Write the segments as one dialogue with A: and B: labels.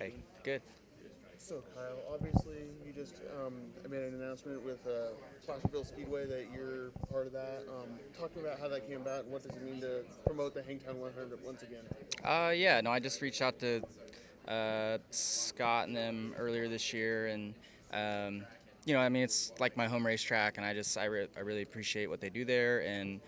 A: Hey, good.
B: So, Kyle, obviously, you just made an announcement with Placerville Speedway that you're part of that. Talk about how that came about and what does it mean to promote the Hangtown 100 once again.
A: Yeah, no, I just reached out to Scott and them earlier this year, and I mean, it's like my home racetrack, and I really appreciate what they do there, and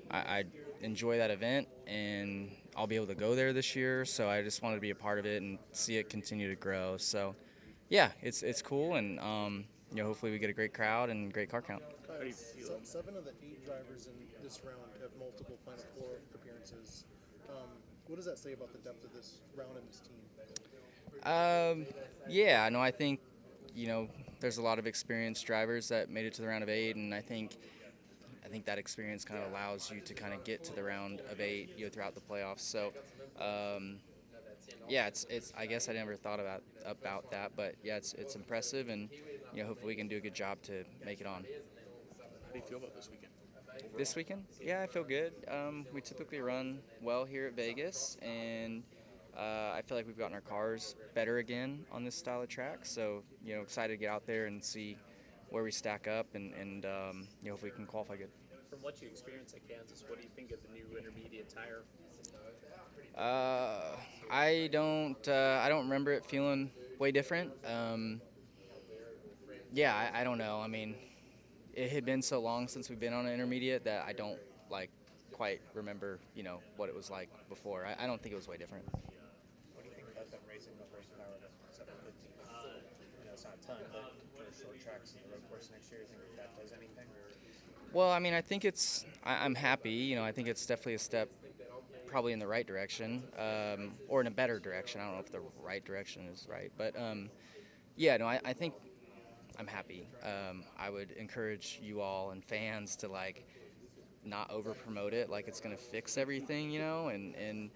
A: I enjoy that event, and I'll be able to go there this year, so I just wanted to be a part of it and see it continue to grow. So, yeah, it's cool, and hopefully we get a great crowd and great car count.
B: Kyle, seven of the eight drivers in this round have multiple Final Four appearances. What does that say about the depth of this round and this team?
A: Yeah, no, I think there's a lot of experienced drivers that made it to the round of eight, and I think that experience kind of allows you to kind of get to the round of eight, throughout the playoffs. So, um, yeah, it's. I guess I never thought about that, but yeah, it's impressive, and hopefully we can do a good job to make it on.
C: How do you feel about this weekend?
A: This weekend, yeah, I feel good. We typically run well here at Vegas, and I feel like we've gotten our cars better again on this style of track. So, excited to get out there and see where we stack up, and hopefully we can qualify good.
D: From what you experienced at Kansas, what do you think of the new intermediate tire?
A: I don't remember it feeling way different. Yeah, I don't know. I mean, it had been so long since we've been on an intermediate that I don't like quite remember, what it was like before. I don't think it was way different.
E: What do you think about them raising the horsepower to 750? It's not a ton, but for short tracks and the road course next year, you think that does anything?
A: Well, I mean, I think I'm happy. I think it's definitely a step probably in the right direction, or in a better direction. I don't know if the right direction is right, but yeah, no, I think I'm happy. I would encourage you all and fans to not over promote it like it's going to fix everything, and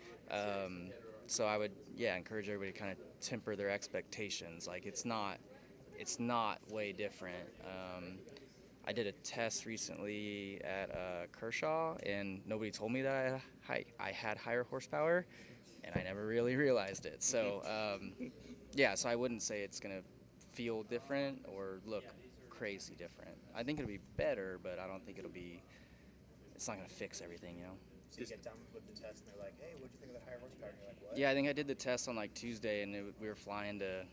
A: so I would, yeah, encourage everybody to kind of temper their expectations. Like it's not way different. I did a test recently at Kershaw, and nobody told me that I had higher horsepower, and I never really realized it. So, yeah, so I wouldn't say it's going to feel different or look crazy different. I think it'll be better, but I don't think it's not going to fix everything.
E: So you get done with the test and they're like, hey, what'd you think of the higher horsepower? And you're like, what?
A: Yeah, I think I did the test on Tuesday, and we were flying to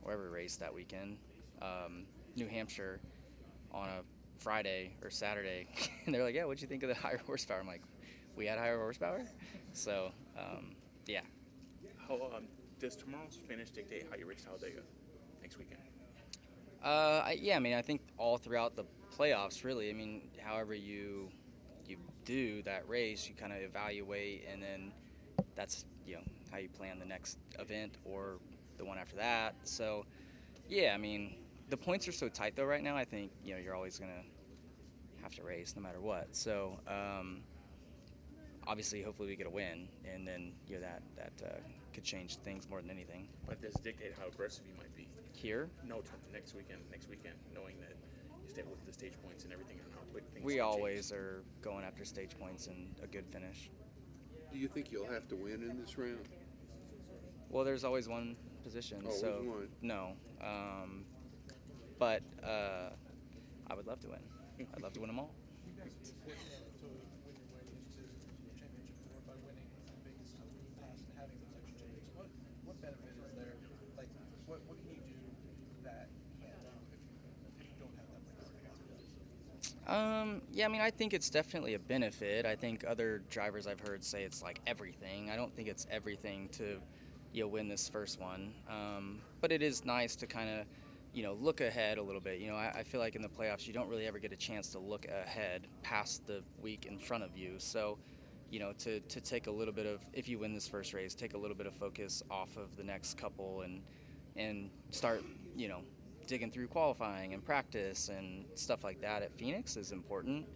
A: wherever we raced that weekend, New Hampshire, on a Friday or Saturday, and they're like, "Yeah, what'd you think of the higher horsepower?" I'm like, "We had higher horsepower," so yeah.
C: How does tomorrow's finish dictate how you race Talladega next weekend?
A: Yeah, I mean, I think all throughout the playoffs, really. I mean, however you do that race, you kind of evaluate, and then that's how you plan the next event or the one after that. So, yeah, I mean, the points are so tight though right now. I think you're always gonna have to race no matter what. So, obviously, hopefully we get a win, and then that could change things more than anything.
C: But does it dictate how aggressive you might be?
A: Here,
C: No, next weekend, knowing that you stay with the stage points and everything, and how quick things
A: we
C: can
A: always
C: change.
A: are going after stage points and a good finish.
F: Do you think you'll have to win in this round?
A: Well, there's always one position,
F: Always
A: so
F: one.
A: no. But I would love to win. I'd love to win them all.
B: You guys to win your way into the championship four by winning Vegas in the past and having those extra changes. What benefit is there? Like, what can you do that you can't do if you don't have that like?
A: Yeah, I mean, I think it's definitely a benefit. I think other drivers I've heard say it's like everything. I don't think it's everything to, win this first one. But it is nice to kind of, look ahead a little bit. I feel like in the playoffs, you don't really ever get a chance to look ahead past the week in front of you. So, to take a little bit of, if you win this first race, take a little bit of focus off of the next couple and start, digging through qualifying and practice and stuff like that at Phoenix is important.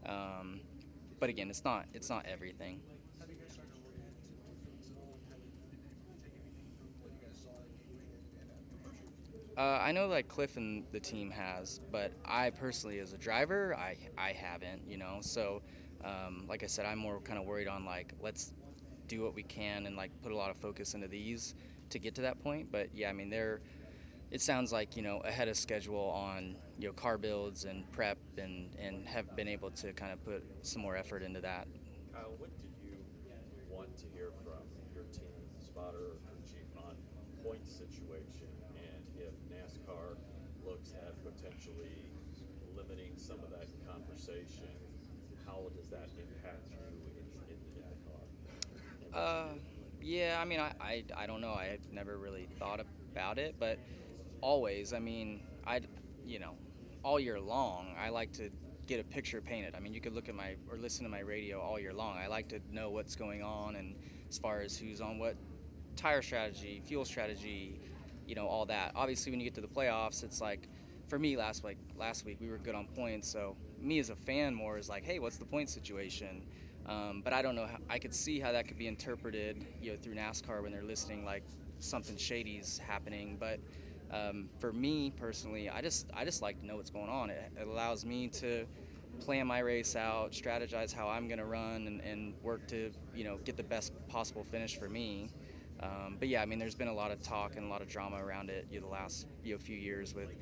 A: But again, it's not everything.
B: How do you guys start to look into Phoenix at all? Have you been able to take anything from what you guys saw at Gateway and at Napa?
A: I know Cliff and the team has, but I personally, as a driver, I haven't. So like I said, I'm more kind of worried on let's do what we can and like put a lot of focus into these to get to that point. But yeah, I mean, it sounds like, ahead of schedule on, car builds and prep, and have been able to kind of put some more effort into that.
G: Kyle, what do you want to hear from your team, spotter or chief, on point situation, and if NASCAR looks at potentially limiting some of that conversation, how does that impact you in the car? And what
A: Uh,
G: you do?
A: yeah, I mean, I don't know. I never really thought about it, but always, I mean, you know, all year long, I like to get a picture painted. I mean, you could look at or listen to my radio all year long. I like to know what's going on, and as far as who's on what tire strategy, fuel strategy, all that. Obviously, when you get to the playoffs, it's like, for me, last week we were good on points. So me as a fan, more is like, hey, what's the point situation? But I don't know. I could see how that could be interpreted, through NASCAR when they're listening, like something shady's happening. But for me personally, I just like to know what's going on. It allows me to plan my race out, strategize how I'm going to run, and work to get the best possible finish for me. But yeah, I mean, there's been a lot of talk and a lot of drama around it, the last few years with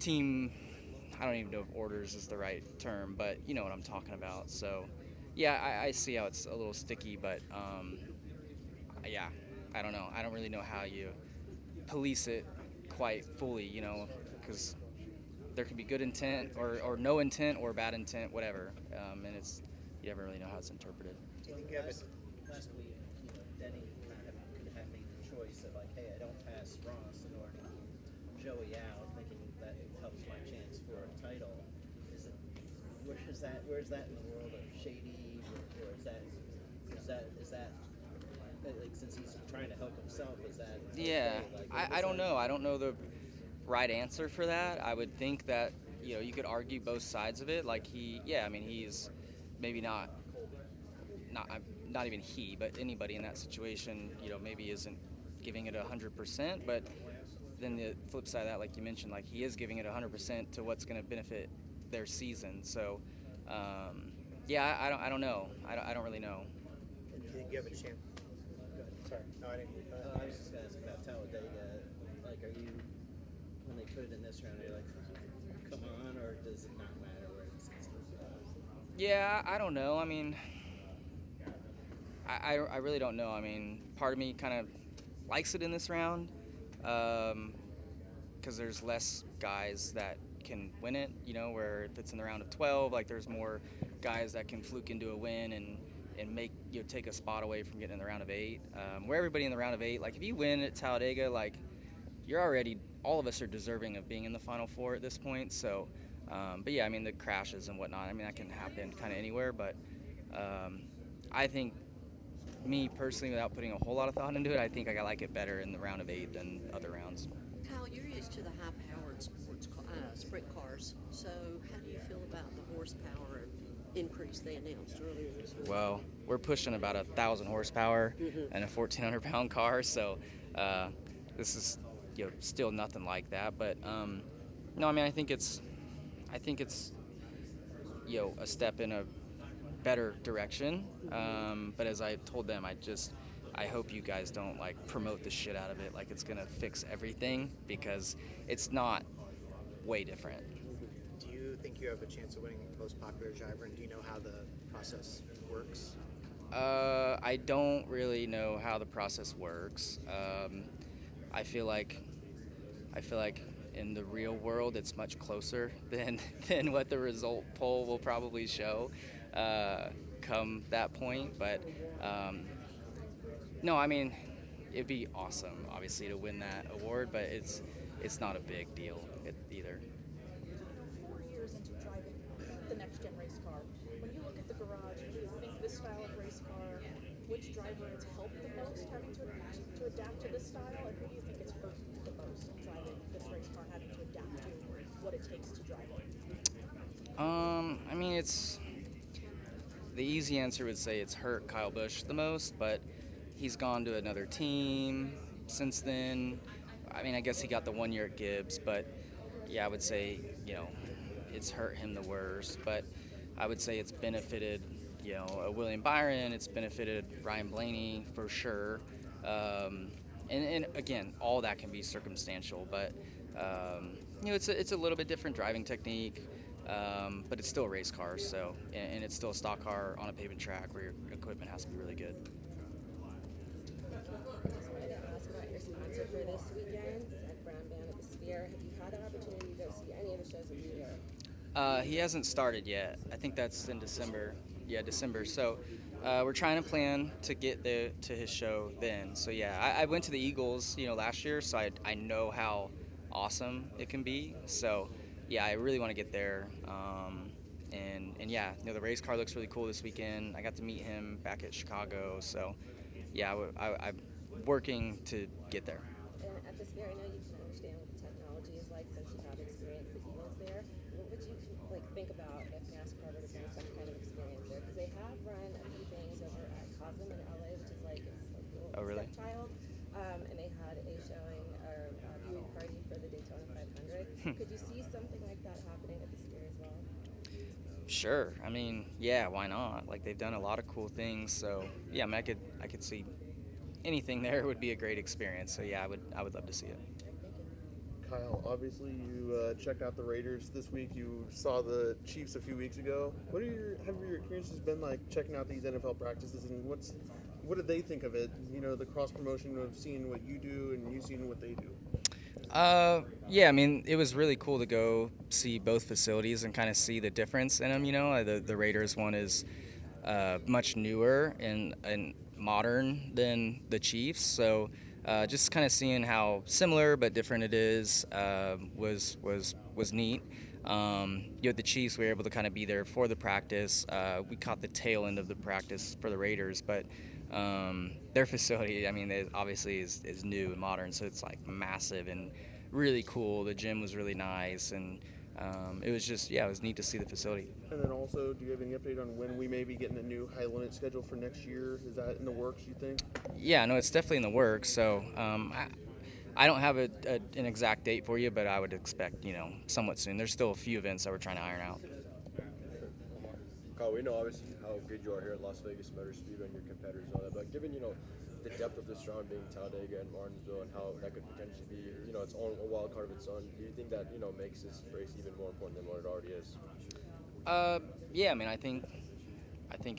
A: team. I don't even know if orders is the right term, but you know what I'm talking about. So yeah, I see how it's a little sticky, but yeah, I don't know. I don't really know how you police it quite fully, because there could be good intent or no intent or bad intent, whatever, and you never really know how it's interpreted.
E: Do you think you have last week, Denny could have made the choice of like, hey, I don't pass Ross in order to keep Joey out, thinking that it helps my chance for a title. Is it where's that in the world of shady, or is that like, since he's trying to help himself, is that
A: Yeah,
E: okay? Like,
A: I don't know. I don't know the right answer for that. I would think that you could argue both sides of it. Like I mean, he's maybe not even he, but anybody in that situation, maybe isn't giving it 100%. But then the flip side of that, like you mentioned, like he is giving it 100% to what's going to benefit their season. So, yeah, I don't know. I don't really know.
E: Do you think you have a chance? Go ahead. Sorry, no, I didn't. I was just gonna ask about Talladega. Like, are you, when they put it in this round, are you like, come on, or does it not matter where it's?
A: Yeah, I don't know. I mean, I really don't know. I mean, part of me kind of likes it in this round, because there's less guys that can win it, where if it's in the round of 12, like there's more guys that can fluke into a win and make take a spot away from getting in the round of 8. Where everybody in the round of 8, like if you win at Talladega, like you're already, all of us are deserving of being in the Final Four at this point. So, but yeah, I mean the crashes and whatnot, I mean that can happen kind of anywhere. But I think, me personally, without putting a whole lot of thought into it, I think I like it better in the round of 8 than other rounds.
H: Kyle, you're used to the high-powered sprint cars, so how do you feel about the horsepower increase they announced earlier this week?
A: Well, we're pushing about 1,000 horsepower and a 1,400-pound car, so this is still nothing like that. But no, I mean I think it's a step in a better direction. But as I told them, I hope you guys don't like promote the shit out of it like it's gonna fix everything, because it's not way different.
E: Do you think you have a chance of winning most popular driver, and do you know how the process works?
A: I don't really know how the process works. I feel like in the real world it's much closer than what the result poll will probably show come that point. But no, I mean it'd be awesome, obviously, to win that award, but it's not a big deal either.
I: 4 years into driving the next gen race car, when you look at the garage, do you think this style of race car, which driver it's helped the most having to adapt to this style, and who do you think it's hurt the most driving this race car, having to adapt to what it takes to drive it?
A: I mean, the easy answer would say it's hurt Kyle Busch the most, but he's gone to another team since then. I mean, I guess he got the 1 year at Gibbs, but yeah, I would say, it's hurt him the worst. But I would say it's benefited, William Byron. It's benefited Ryan Blaney for sure. And again, all that can be circumstantial, but it's a little bit different driving technique, but it's still a race car. So and it's still a stock car on a pavement track where your equipment has to be really good.
J: Just wanted to ask about your sponsor for this weekend at Brown Band at the Sphere. Have you had an opportunity to go see any of the shows with you here?
A: He hasn't started yet. I think that's in December. Yeah, December. So we're trying to plan to get to his show then. So yeah, I went to the Eagles, last year, so I know how awesome it can be. So yeah, I really want to get there. And yeah, the race car looks really cool this weekend. I got to meet him back at Chicago. So yeah, I'm working to get there.
J: And at the Sphere, I know you can understand what the technology is like since you have experience at Eagles there. What would you think about if NASCAR were to bring some kind of experience there? Because they have run a few things over at Cosm in LA, which is like it's like a little
A: Oh, really?
J: stepchild. And they had a showing or a viewing party for the Daytona 500. Could you see something like that happening at the Sphere as well?
A: Sure. I mean, yeah, why not? Like they've done a lot of cool things. So yeah, I mean, I could see anything there would be a great experience. So yeah, I would love to see it.
K: Kyle, obviously you checked out the Raiders this week. You saw the Chiefs a few weeks ago. What have your experiences been like checking out these NFL practices, and what did they think of it? The cross promotion of seeing what you do and you seeing what they do.
A: Yeah, I mean, it was really cool to go see both facilities and kind of see the difference in them. The Raiders one is much newer and modern than the Chiefs, so just kind of seeing how similar but different it is was neat. The Chiefs, we were able to kind of be there for the practice. We caught the tail end of the practice for the Raiders, but their facility, I mean, it obviously is new and modern, so it's like massive and really cool. The gym was really nice, and it was just, it was neat to see the facility.
K: And then also, do you have any update on when we may be getting a new high limit schedule for next year? Is that in the works, you think?
A: Yeah, no, it's definitely in the works. So I don't have an exact date for you, but I would expect, somewhat soon. There's still a few events that we're trying to iron out.
L: Kyle, we know obviously how good you are here at Las Vegas Motor Speedway and your competitors and all that, but given, the depth of this round being Talladega and Martinsville and how that could potentially be, its own a wild card of its own, do you think that, makes this race even more important than what it already is?
A: Yeah, I mean, I think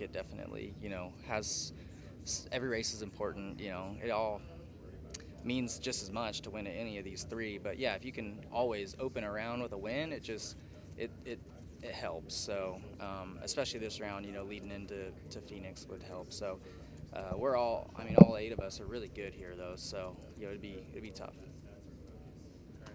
A: it definitely, has every race is important. It all means just as much to win at any of these three. But yeah, if you can always open a round with a win, it helps. So especially this round, leading into Phoenix would help. So all 8 of us are really good here though. So it'd be tough.